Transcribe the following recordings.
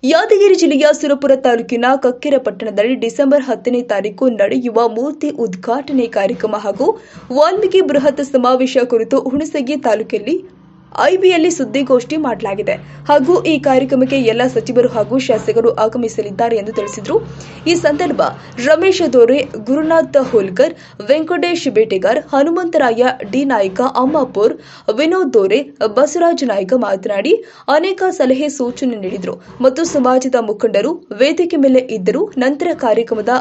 ಯಾದಗಿರಿ ಜಿಲ್ಲೆಯ ಸುರಪುರ ತಾಲೂಕಿನ ಕಕ್ಕೆರೆ ಪಟ್ಟಣದಲ್ಲಿ ಡಿಸೆಂಬರ್ 10ನೇ ತಾರೀಕು ನಡೆಯುವ ಮೂರ್ತಿ ಉದ್ಘಾಟನೆ ಕಾರ್ಯಕ್ರಮ ಹಾಗೂ ವಾಲ್ಮೀಕಿ ಬೃಹತ್ ಸಮಾವೇಶ ಕುರಿತು ಹುಣಸಗಿ ತಾಲೂಕಿನಲ್ಲಿ ಐಬಿಯಲ್ಲಿ ಸುದ್ದಿಗೋಷ್ಠಿ ಮಾಡಲಾಗಿದೆ ಹಾಗೂ ಈ ಕಾರ್ಯಕ್ರಮಕ್ಕೆ ಎಲ್ಲ ಸಚಿವರು ಹಾಗೂ ಶಾಸಕರು ಆಗಮಿಸಲಿದ್ದಾರೆ ಎಂದು ತಿಳಿಸಿದರು. ಈ ಸಂದರ್ಭ ರಮೇಶ್ ದೋರೆ, ಗುರುನಾಥ್ ಹೋಲ್ಕರ್, ವೆಂಕಟೇಶ್ ಬೇಟೆಗಾರ್, ಹನುಮಂತರಾಯ ಡಿ ನಾಯ್ಕ, ಅಮ್ಮಾಪುರ್, ವಿನೋದ್ ದೋರೆ, ಬಸವರಾಜ ನಾಯ್ಕ ಮಾತನಾಡಿ ಅನೇಕ ಸಲಹೆ ಸೂಚನೆ ನೀಡಿದರು ಮತ್ತು ಸಮಾಜದ ಮುಖಂಡರು ವೇದಿಕೆ ಮೇಲೆ ಇದ್ದರು. ನಂತರ ಕಾರ್ಯಕ್ರಮದ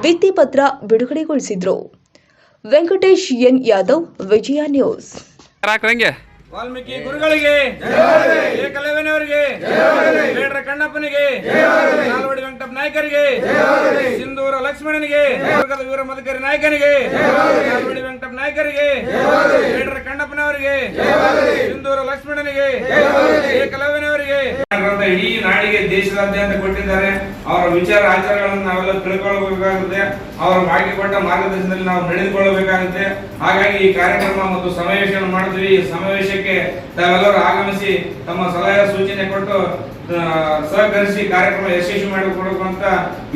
ಭಿತ್ತಿಪತ್ರ ಬಿಡುಗಡೆಗೊಳಿಸಿದರು. ವೆಂಕಟೇಶ್ ಎನ್ ಯಾದವ್, ವಿಜಯ ನ್ಯೂಸ್. ವಾಲ್ಮೀಕಿ ಗುರುಗಳಿಗೆ ಏಕಲವ್ಯನವರಿಗೆ ಬೇಡ್ರ ಕಣ್ಣಪ್ಪನಿಗೆ ನಾಲ್ವಡಿ ವೆಂಕಟಪ್ಪ ನಾಯ್ಕರಿಗೆ ಸಿಂಧೂರ ಲಕ್ಷ್ಮಣನಿಗೆ ವೀರ ಮಧುಕರಿ ನಾಯ್ಕನಿಗೆ ನಾಲ್ವಡಿ ವೆಂಕಟಪ್ಪ ನಾಯ್ಕರಿಗೆ ಬೇಡ್ರ ಕಣ್ಣಪ್ಪನವರಿಗೆ ಸಿಂಧೂರ ಲಕ್ಷ್ಮಣನಿಗೆ ಏಕಲವ್ಯನವರಿಗೆ ಇಡೀ ನಾಡಿಗೆ ದೇಶದಾದ್ಯಂತ ಕೊಟ್ಟಿದ್ದಾರೆ. ಅವರ ವಿಚಾರ ಆಚಾರಗಳನ್ನು ನಾವೆಲ್ಲ ತಿಳ್ಕೊಳ್ಳಬೇಕಾಗುತ್ತೆ. ಅವರು ಮಾಡಿಕೊಟ್ಟ ಮಾರ್ಗದರ್ಶನದಲ್ಲಿ ನಾವು ನಡೆದುಕೊಳ್ಳಬೇಕಾಗುತ್ತೆ. ಹಾಗಾಗಿ ಈ ಕಾರ್ಯಕ್ರಮ ಮತ್ತು ಸಮಾವೇಶವನ್ನು ಮಾಡಿದ್ವಿ. ಈ ಸಮಾವೇಶಕ್ಕೆ ತಾವೆಲ್ಲರೂ ಆಗಮಿಸಿ ತಮ್ಮ ಸಲಹೆ ಸೂಚನೆ ಕೊಟ್ಟು ಸಹಕರಿಸಿ ಕಾರ್ಯಕ್ರಮ ಯಶಸ್ವಿ ಮಾಡಿಕೊಡಬೇಕು ಅಂತ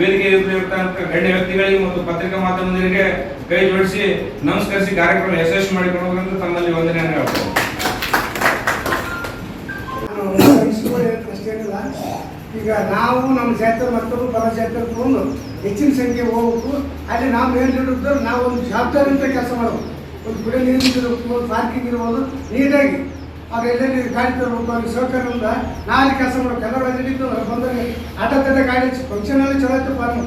ವೇದಿಕೆಯಲ್ಲಿರ್ತಕ್ಕಂಥ ಗಣ್ಯ ವ್ಯಕ್ತಿಗಳಿಗೆ ಮತ್ತು ಪತ್ರಿಕಾ ಮಾಧ್ಯಮದವರಿಗೆ ಕೈ ಜೋಡಿಸಿ ನಮಸ್ಕರಿಸಿ ಕಾರ್ಯಕ್ರಮ ಯಶಸ್ವಿ ಮಾಡಿಕೊಡಬೇಕಂತ ತಮ್ಮಲ್ಲಿ ವಂದನೆಯನ್ನು ಹೇಳ್ತೇವೆ. ಈಗ ನಾವು ನಮ್ಮ ಜಾತ್ರೆ ಮತ್ತೊಂದು ಪರ ಜಾತ್ರೆ ತಗೊಂಡು ಹೆಚ್ಚಿನ ಸಂಖ್ಯೆ ಹೋಗ್ಬೇಕು. ಅಲ್ಲಿ ನಾವು ಮೇಲಿಡಿದ್ರೆ ನಾವು ಒಂದು ಜವಾಬ್ದಾರಿ ಅಂತ ಕೆಲಸ ಮಾಡಬೇಕು. ಒಂದು ಕುಡಿಯೋ ನೀರು ಪಾರ್ಕಿಂಗ್ ಇರ್ಬೋದು, ನೀಟಾಗಿ ಅವ್ರೆಲ್ಲಲ್ಲಿ ಗಾಡಿ ತರಬೇಕು. ಅಲ್ಲಿ ಸಹಕಾರದಿಂದ ನಾವು ಅಲ್ಲಿ ಕೆಲಸ ಮಾಡ್ಬೇಕು. ಎಲ್ಲರೂ ಅಲ್ಲಿದ್ದು ಬಂದಾಗ ಆಟ ತಡ ಗಾಡಿ ಫಂಕ್ಷನಲ್ಲಿ ಚಲೋ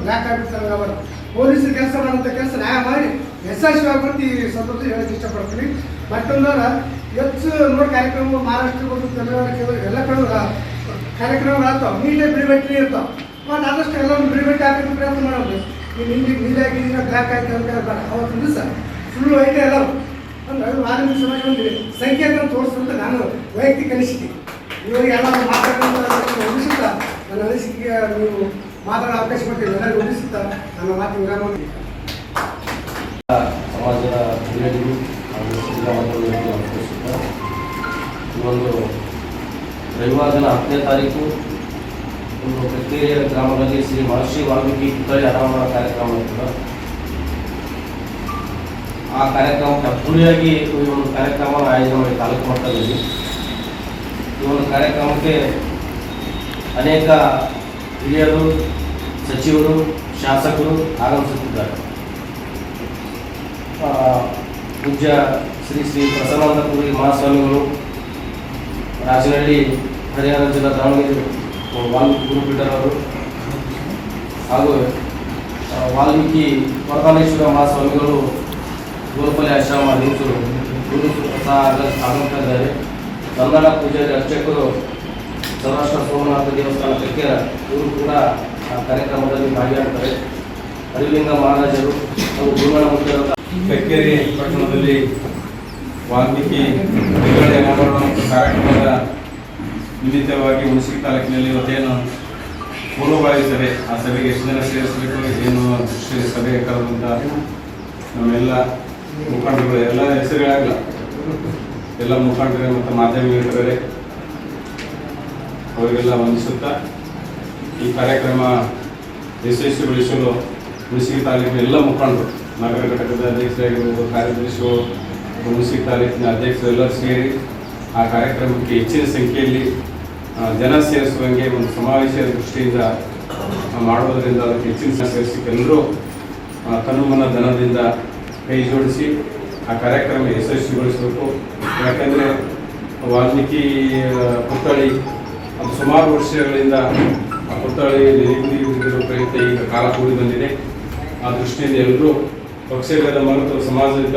ಬ್ಲ್ಯಾಕ್ ಆಗಿರ್ತಾರೆ. ಅವರು ಪೊಲೀಸರು ಕೆಲಸ ಮಾಡೋಂಥ ಕೆಲಸ ನ್ಯಾಯ ಮಾಡಿ ಯಶಸ್ವಿ ಆಗುತ್ತೆ ಈ ಸಂದರ್ಭದಲ್ಲಿ ಹೇಳಕ್ಕೆ ಇಷ್ಟಪಡ್ತೀನಿ. ಮತ್ತೊಂದರ ಹೆಚ್ಚು ನೋಡಿ ಕಾರ್ಯಕ್ರಮ ಮಹಾರಾಷ್ಟ್ರ ತಮಿಳುನಾಡು ಎಲ್ಲ ಕಡೆ ಕಾರ್ಯಕ್ರಮಗಳಾಗ್ತಾವೆ. ನೀಟಾಗಿ ಬಿಡಿಬೆಟ್ಟಿ ಇರ್ತಾವೆ. ಮತ್ತು ಆದಷ್ಟು ಎಲ್ಲರೂ ಬಿಡಿಬೆಟ್ಟಿ ಹಾಕೋದು ಪ್ರಯತ್ನ ಮಾಡೋದು. ನೀವು ನಿಮಗೆ ನೀರಾಗಿ ಬ್ಲ್ಯಾಕ್ ಆಯ್ತು ಅಂತ ಹೇಳ್ತಾರೆ. ಅವತ್ತು ದಿವಸ ಸುಳ್ಳು ಐತೆ ಎಲ್ಲರೂ ಅಂದ್ರೆ ವಾಲ್ಮೀಕಿ ಸಮಾಜ ಒಂದು ಸಂಖ್ಯೆಯನ್ನು ತೋರಿಸುವಂತ ನಾನು ವೈಯಕ್ತಿಕ ಅನಿಸಿಕೆ. ಇವಾಗ ಎಲ್ಲ ಮಾತಾಡೋದು ಉಳಿಸುತ್ತಾ ನನ್ನ ಅನಿಸಿಕೆಗೆ ನೀವು ಮಾತಾಡೋ ಅವಕಾಶ ಕೊಟ್ಟಿಲ್ಲ. ಎಲ್ಲರಿಗೂ ಉಳಿಸುತ್ತಾ ನನ್ನ ಮಾತು ವಿರಾಮ. ಸಮಾಜದ ಹಿರಿಯರು ಹಾಗೂ ಈ ಒಂದು ರವಿವಾರ ದಿನ 10ನೇ ತಾರೀಕು ಒಂದು ಕಕ್ಕೇರಿಯ ಗ್ರಾಮದಲ್ಲಿ ಶ್ರೀ ಮಹರ್ಷಿ ವಾಲ್ಮೀಕಿ ಪುತ್ಥಳಿ ಅನಾವರಣ ಕಾರ್ಯಕ್ರಮ ಇರ್ತದೆ. ಆ ಕಾರ್ಯಕ್ರಮಕ್ಕೆ ಅದ್ದೂರಿಯಾಗಿ ಈ ಒಂದು ಕಾರ್ಯಕ್ರಮವನ್ನು ಆಯೋಜನೆ ಮಾಡಿ ತಾಲೂಕು ಮಟ್ಟದಲ್ಲಿ ಈ ಒಂದು ಕಾರ್ಯಕ್ರಮಕ್ಕೆ ಅನೇಕ ಹಿರಿಯರು, ಸಚಿವರು, ಶಾಸಕರು ಆಗಮಿಸುತ್ತಿದ್ದಾರೆ. ಪೂಜ್ಯ ಶ್ರೀ ಶ್ರೀ ಪ್ರಸನ್ನಾನಂದಪುರಿ ಮಹಾಸ್ವಾಮಿಗಳು, ರಾಜನಹಳ್ಳಿ ಹರಿಯಾಣ ಜಿಲ್ಲಾ ದಾವಣಗೆರೆ ವಾಲ್ಮೀಕಿ ಗುರುಪೀಠರವರು ಹಾಗೂ ವಾಲ್ಮೀಕಿ ವರದಾನೇಶ್ವರ ಮಹಾಸ್ವಾಮಿಗಳು ಗೋಲ್ಪಲ್ಲಿ ಆಶ್ರಮ ನಿಂತರು ಗುರು ಆಗಮಿಸಿದ್ದಾರೆ. ಕನ್ನಡ ಪೂಜಾರಿ ಅರ್ಚಕರು ಸೌರಾಷ್ಟ್ರ ಸೋಮನಾಥ ದೇವಸ್ಥಾನ ಕಕ್ಕೇರ ಇವರು ಕೂಡ ಆ ಕಾರ್ಯಕ್ರಮದಲ್ಲಿ ಭಾಗಿಯಾಗ್ತಾರೆ. ಹರಿಲಿಂಗ ಮಹಾರಾಜರು ಹಾಗೂ ಗುರುಗಳ ಮುಖ್ಯರ ಕಕ್ಕೇರಿ ಪಟ್ಟಣದಲ್ಲಿ ವಾಲ್ಮೀಕಿ ಪುತ್ಥಳಿ ಅನಾವರಣ ಕಾರ್ಯಕ್ರಮದ ನಿಮಿತ್ತವಾಗಿ ಹುಣಸಗಿ ತಾಲೂಕಿನಲ್ಲಿ ಇವತ್ತೇನು ಪೂರ್ವಭಾವಿ ಸಭೆ, ಆ ಸಭೆಗೆ ಎಷ್ಟು ಜನ ಸೇರಿಸಬೇಕು, ಏನು ಸಭೆ ಕರೆದಂಥ ನಮ್ಮೆಲ್ಲ ಮುಖಂಡರು, ಎಲ್ಲ ಹೆಸರುಗಳಾಗಲ್ಲ, ಎಲ್ಲ ಮುಖಂಡರೇ ಮತ್ತು ಮಾಧ್ಯಮ ಮಿತ್ರರೇ ಅವರಿಗೆಲ್ಲ ವಂದಿಸುತ್ತಾ ಈ ಕಾರ್ಯಕ್ರಮ ಯಶಸ್ವಿಗೊಳಿಸಲು ಹುಣಸಗಿ ತಾಲೂಕಿನ ಎಲ್ಲ ಮುಖಂಡರು, ನಗರ ಘಟಕದ ಅಧ್ಯಕ್ಷರಾಗಿರ್ಬೋದು, ಕಾರ್ಯದರ್ಶಿಗಳು, ಹುಣಸಗಿ ತಾಲೂಕಿನ ಅಧ್ಯಕ್ಷರು ಎಲ್ಲರೂ ಸೇರಿ ಆ ಕಾರ್ಯಕ್ರಮಕ್ಕೆ ಹೆಚ್ಚಿನ ಸಂಖ್ಯೆಯಲ್ಲಿ ಜನ ಸೇರಿಸುವಂಗೆ ಒಂದು ಸಮಾವೇಶದ ದೃಷ್ಟಿಯಿಂದ ಮಾಡುವುದರಿಂದ ಅದಕ್ಕೆ ಹೆಚ್ಚಿನ ಸೇರಿಸಿ ಎಲ್ಲರೂ ತನುಮನ ಧನದಿಂದ ಕೈ ಜೋಡಿಸಿ ಆ ಕಾರ್ಯಕ್ರಮ ಯಶಸ್ವಿಗೊಳಿಸಬೇಕು. ಯಾಕಂದರೆ ವಾಲ್ಮೀಕಿ ಪುತ್ಥಳಿ ಅದು ಸುಮಾರು ವರ್ಷಗಳಿಂದ ಆ ಪುತ್ಥಳಿ ನಿರ್ಮಿಸಿರುವ ಪ್ರಯುಕ್ತ ಈಗ ಕಾಲ ಕೂಡಿ ಬಂದಿದೆ. ಆ ದೃಷ್ಟಿಯಿಂದ ಎಲ್ಲರೂ ಪಕ್ಷಭೇದ ಮರೆತು ಸಮಾಜದ